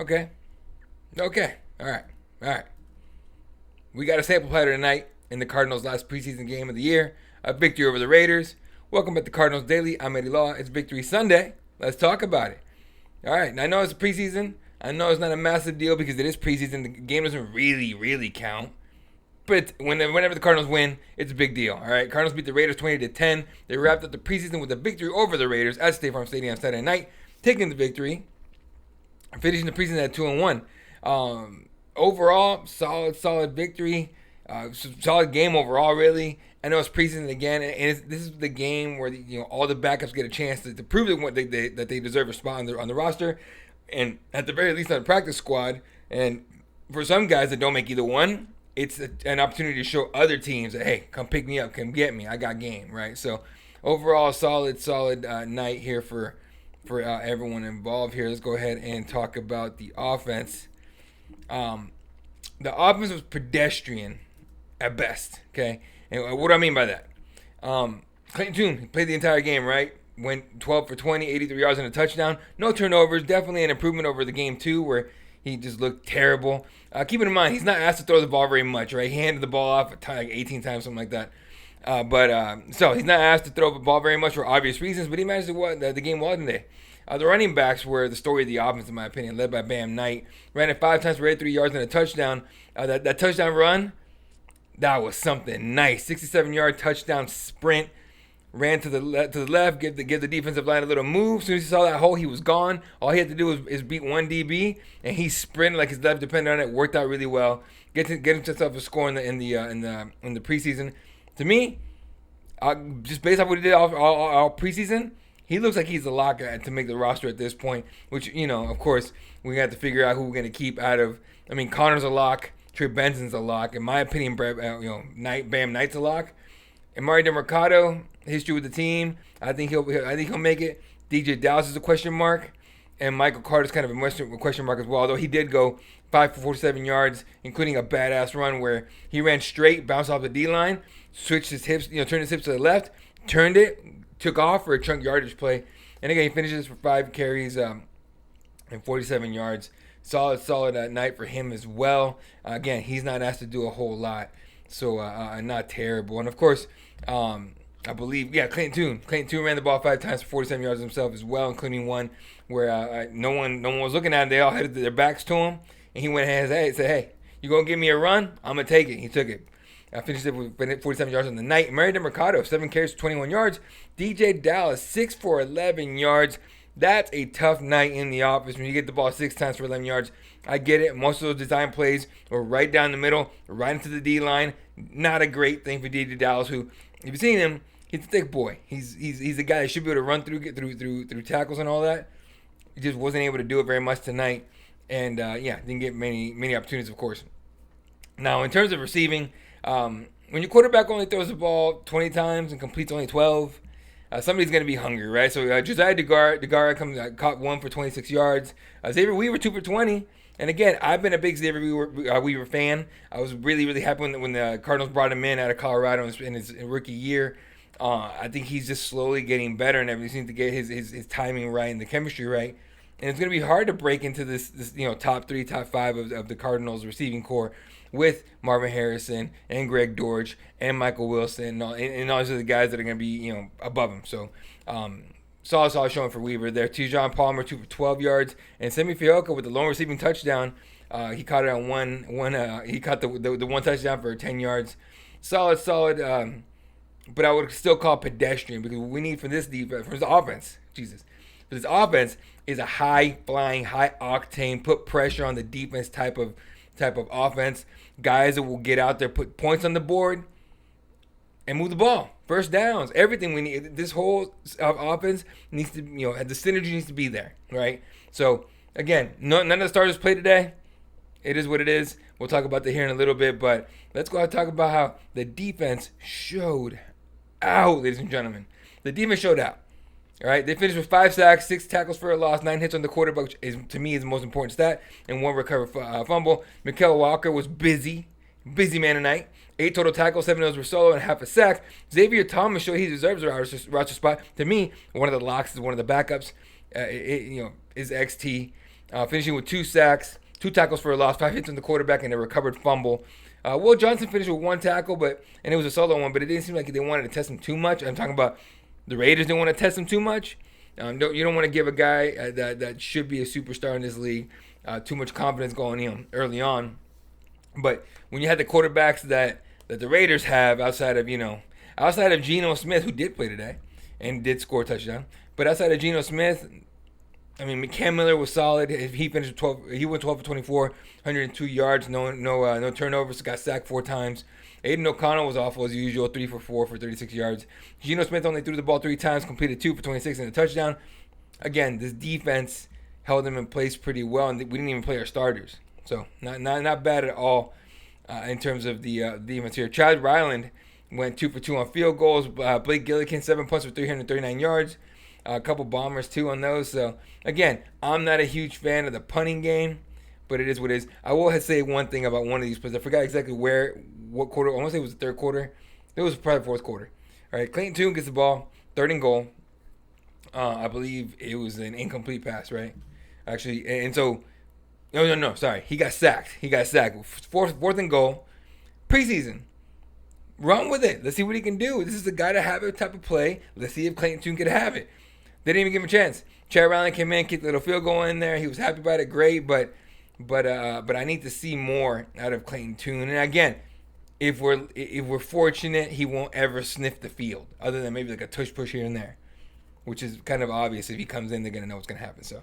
Okay. Okay. All right. All right. We got a sample platter tonight in the Cardinals' last preseason game of the year. A victory over the Raiders. Welcome back to Cardinals Daily. I'm Eddie Law. It's Victory Sunday. Let's talk about it. All right. Now, I know it's preseason. I know it's not a massive deal because it is preseason. The game doesn't really count. But whenever the Cardinals win, it's a big deal. All right. Cardinals beat the Raiders 20-10. They wrapped up the preseason with a victory over the Raiders at State Farm Stadium Saturday night, taking the victory, finishing the preseason at 2-1. Overall, solid victory. Solid game overall, really. I know it's preseason again, and this is the game where all the backups get a chance to prove that they deserve a spot on the roster, and at the very least on the practice squad. And for some guys that don't make either one, it's an opportunity to show other teams that, hey, come pick me up, come get me, I got game, right? So overall, solid night here for everyone involved here. Let's go ahead and talk about the offense. The offense was pedestrian at best, okay? And what do I mean by that? Clayton Tune played the entire game, right? Went 12 for 20, 83 yards and a touchdown. No turnovers. Definitely an improvement over the game 2 where he just looked terrible. Keeping in mind, he's not asked to throw the ball very much, right? He handed the ball off like 18 times, something like that. So he's not asked to throw the ball very much for obvious reasons, but he managed to win the game well today. The running backs were the story of the offense, in my opinion, led by Bam Knight. Ran it 5 times for 83 yards and a touchdown. That touchdown run, that was something nice. 67-yard touchdown sprint. Ran to the left, give the defensive line a little move. As soon as he saw that hole, he was gone. All he had to do is beat one DB, and he sprinted like his left depended on it. Worked out really well. Get himself a score in the preseason. To me, just based off what he did all preseason, he looks like he's a lock to make the roster at this point. Which, of course, we have to figure out who we're going to keep out of. I mean, Connor's a lock. Trey Benson's a lock. In my opinion, Bam Knight's a lock. And Mario DeMercado, history with the team, I think he'll make it. DJ Dallas is a question mark, and Michael Carter's kind of a question mark as well. Although he did go 5 for 47 yards, including a badass run where he ran straight, bounced off the D line, switched his hips, turned his hips to the left, turned it, took off for a chunk yardage play, and again he finishes for 5 carries and 47 yards. Solid night for him as well. Again, he's not asked to do a whole lot, so not terrible. And of course, I believe, Clayton Tune ran the ball 5 times for 47 yards himself as well, including one where no one was looking at him. They all had their backs to him, and he went ahead and said, "Hey, you gonna give me a run? I'm gonna take it." He took it. Finished it with 47 yards on the night. Mario DeMercado, 7 carries for 21 yards. DJ Dallas, 6 for 11 yards. That's a tough night in the office when you get the ball 6 times for 11 yards. I get it. Most of those design plays were right down the middle, right into the D-line. Not a great thing for DJ Dallas, who, if you've seen him, he's a thick boy. He's a guy that should be able to run get through tackles and all that. He just wasn't able to do it very much tonight. And, didn't get many opportunities, of course. Now, in terms of receiving, when your quarterback only throws the ball 20 times and completes only 12, somebody's going to be hungry, right? So Josiah DeGara caught 1 for 26 yards. Xavier Weaver, 2 for 20. And again, I've been a big Xavier Weaver fan. I was really happy when the Cardinals brought him in out of Colorado in his rookie year. I think he's just slowly getting better and everything. Seems to get his timing right and the chemistry right. And it's going to be hard to break into this top 3, top 5 of the Cardinals receiving core with Marvin Harrison and Greg Dortch and Michael Wilson and all these other guys that are going to be above him. So solid showing for Weaver there. Tijon Palmer, 2 for 12 yards, and Semi Fioka with the lone receiving touchdown. He caught it on one. He caught the one touchdown for 10 yards. Solid. But I would still call it pedestrian because what we need for this defense, for this offense, for this offense is a high flying, high octane, put pressure on the defense type of offense. Guys that will get out there, put points on the board, and move the ball. First downs, everything we need. This whole offense needs to, the synergy needs to be there, right? So again, none of the starters played today. It is what it is. We'll talk about that here in a little bit, but let's go ahead and talk about how the defense showed out, ladies and gentlemen. The defense showed out. All right, they finished with 5 sacks, 6 tackles for a loss, 9 hits on the quarterback, which is, to me, is the most important stat, and 1 recovered fumble. Mikael Walker was busy man tonight. 8 total tackles, 7 of those were solo, and half a sack. Xavier Thomas showed he deserves a roster spot. To me, one of the locks is one of the backups. Is XT. finishing with 2 sacks, 2 tackles for a loss, 5 hits on the quarterback, and a recovered fumble. Will Johnson finished with 1 tackle, and it was a solo one, but it didn't seem like they wanted to test him too much. I'm talking about the Raiders didn't want to test him too much. You don't want to give a guy that should be a superstar in this league too much confidence going in early on. But when you had the quarterbacks that the Raiders have outside of Geno Smith, who did play today and did score a touchdown, but outside of Geno Smith, I mean, Cam Miller was solid. He finished with 12. He went 12 for 24, 102 yards, no turnovers. Got sacked 4 times. Aiden O'Connell was awful as usual, 3 for 4 for 36 yards. Geno Smith only threw the ball 3 times, completed 2 for 26 and a touchdown. Again, this defense held them in place pretty well, and we didn't even play our starters, so not bad at all in terms of the defense here. Chad Ryland went 2 for 2 on field goals. Blake Gillikin 7 punts for 339 yards. A couple bombers too on those. So again, I'm not a huge fan of the punting game, but it is what it is. I will say one thing about one of these plays. I forgot exactly what quarter. I want to say it was the third quarter. It was probably fourth quarter. All right, Clayton Tune gets the ball, 3rd and goal. I believe it was an incomplete pass, right? Actually, and so no, sorry, he got sacked. Fourth and goal. Preseason. Run with it. Let's see what he can do. This is the guy to have a type of play. Let's see if Clayton Tune can have it. They didn't even give him a chance. Chad Ryland came in, kicked a little field goal in there. He was happy about it, great, but I need to see more out of Clayton Tune. And again, if we're fortunate, he won't ever sniff the field, other than maybe like a tush push here and there, which is kind of obvious. If he comes in, they're gonna know what's gonna happen. So,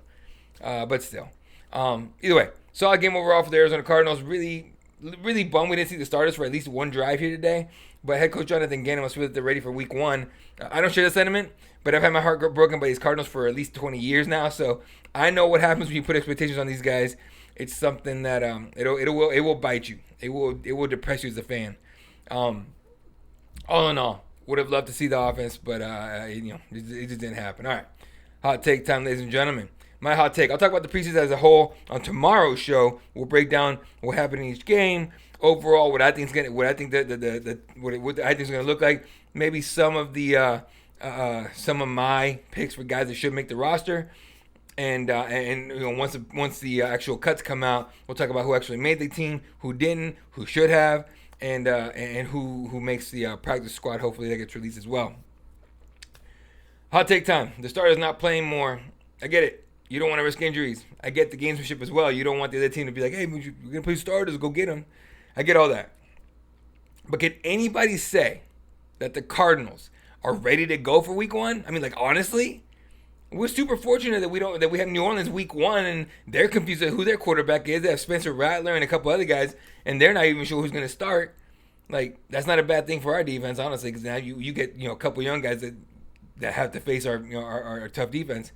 but still, either way, solid game overall for the Arizona Cardinals. Really bummed we didn't see the starters for at least one drive here today. But head coach Jonathan Gannon must feel that they're ready for week 1. I don't share the sentiment, but I've had my heart broken by these Cardinals for at least 20 years now. So I know what happens when you put expectations on these guys. It's something that it will bite you. It will depress you as a fan. All in all, would have loved to see the offense, but it just didn't happen. All right, hot take time, ladies and gentlemen. My hot take. I'll talk about the preseason as a whole on tomorrow's show. We'll break down what happened in each game. Overall, what I think is gonna look like. Maybe some of my picks for guys that should make the roster, and once the actual cuts come out, we'll talk about who actually made the team, who didn't, who should have, and who makes the practice squad. Hopefully that gets released as well. Hot take time. The starter's not playing more. I get it. You don't want to risk injuries. I get the gamesmanship as well. You don't want the other team to be like, hey, we're going to play starters. Go get them. I get all that. But can anybody say that the Cardinals are ready to go for week 1? I mean, like, honestly, we're super fortunate that we have New Orleans week 1 and they're confused at who their quarterback is. They have Spencer Rattler and a couple other guys, and they're not even sure who's going to start. Like, that's not a bad thing for our defense, honestly, because now you get a couple young guys that have to face our tough defense.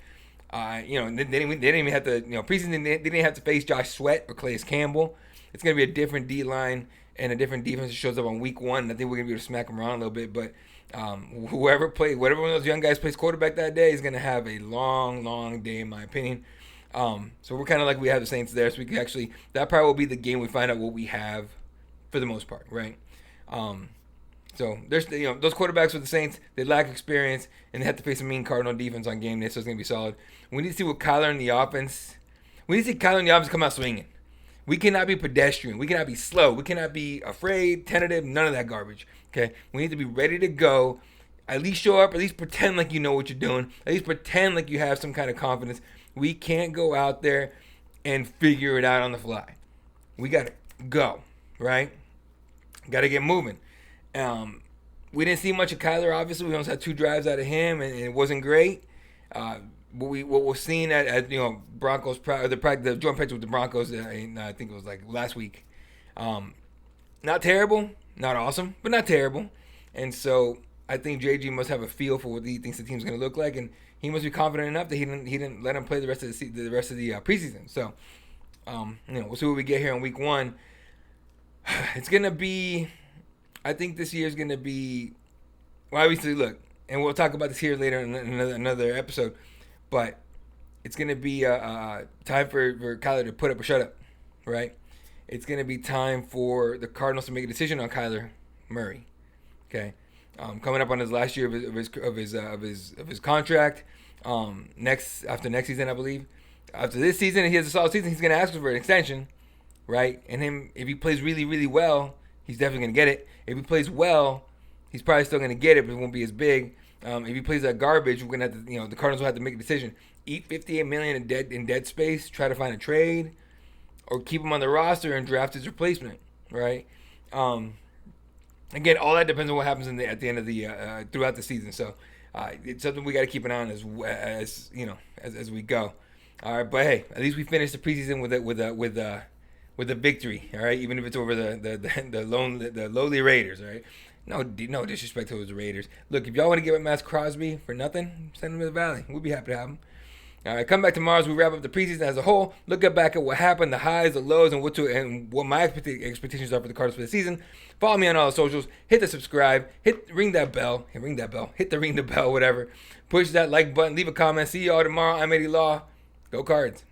They didn't even have to, preseason, they didn't have to face Josh Sweat or Calais Campbell. It's going to be a different D-line and a different defense that shows up on week 1. I think we're going to be able to smack them around a little bit. But whatever one of those young guys plays quarterback that day is going to have a long, long day, in my opinion. So we're kind of like we have the Saints there. So we can actually, that probably will be the game we find out what we have for the most part, right? So there's those quarterbacks with the Saints, they lack experience and they have to face a mean Cardinal defense on game day, so it's gonna be solid. We need to see what Kyler in the offense. We need to see Kyler in the offense come out swinging. We cannot be pedestrian. We cannot be slow. We cannot be afraid, tentative, none of that garbage. Okay, we need to be ready to go. At least show up. At least pretend like you know what you're doing. At least pretend like you have some kind of confidence. We can't go out there and figure it out on the fly. We gotta go, right? Got to get moving. We didn't see much of Kyler, obviously. We only had 2 drives out of him, and it wasn't great. What we're seeing at Broncos, the joint practice with the Broncos, I think it was like last week. Not terrible, not awesome, but not terrible. And so I think JG must have a feel for what he thinks the team's going to look like, and he must be confident enough that he didn't let him play the rest of the preseason. So we'll see what we get here in week 1. It's going to be. I think this year is going to be, well, obviously, look, and we'll talk about this here later in another episode, but it's going to be time for Kyler to put up or shut up, right? It's going to be time for the Cardinals to make a decision on Kyler Murray, okay? Coming up on his last year of his contract, after next season, I believe. After this season, and he has a solid season, he's going to ask for an extension, right? And if he plays really, really well, he's definitely going to get it. If he plays well, he's probably still going to get it, but it won't be as big. If he plays like garbage, we're going to have to, the Cardinals will have to make a decision: eat $58 million in dead space, try to find a trade, or keep him on the roster and draft his replacement, right? Again, all that depends on what happens at the end of the throughout the season. So it's something we got to keep an eye on as we go. All right, but hey, at least we finished the preseason with a victory. All right, even if it's over the lowly Raiders. All right, no disrespect to those Raiders. Look, if y'all want to give up Max Crosby for nothing, send him to the Valley. We'll be happy to have him. All right, come back tomorrow as we wrap up the preseason as a whole. Look back at what happened, the highs, the lows, and what my expectations are for the Cardinals for the season. Follow me on all the socials. Hit the subscribe. Ring the bell. Hit the ring the bell, whatever. Push that like button. Leave a comment. See you all tomorrow. I'm Eddie Law. Go Cards.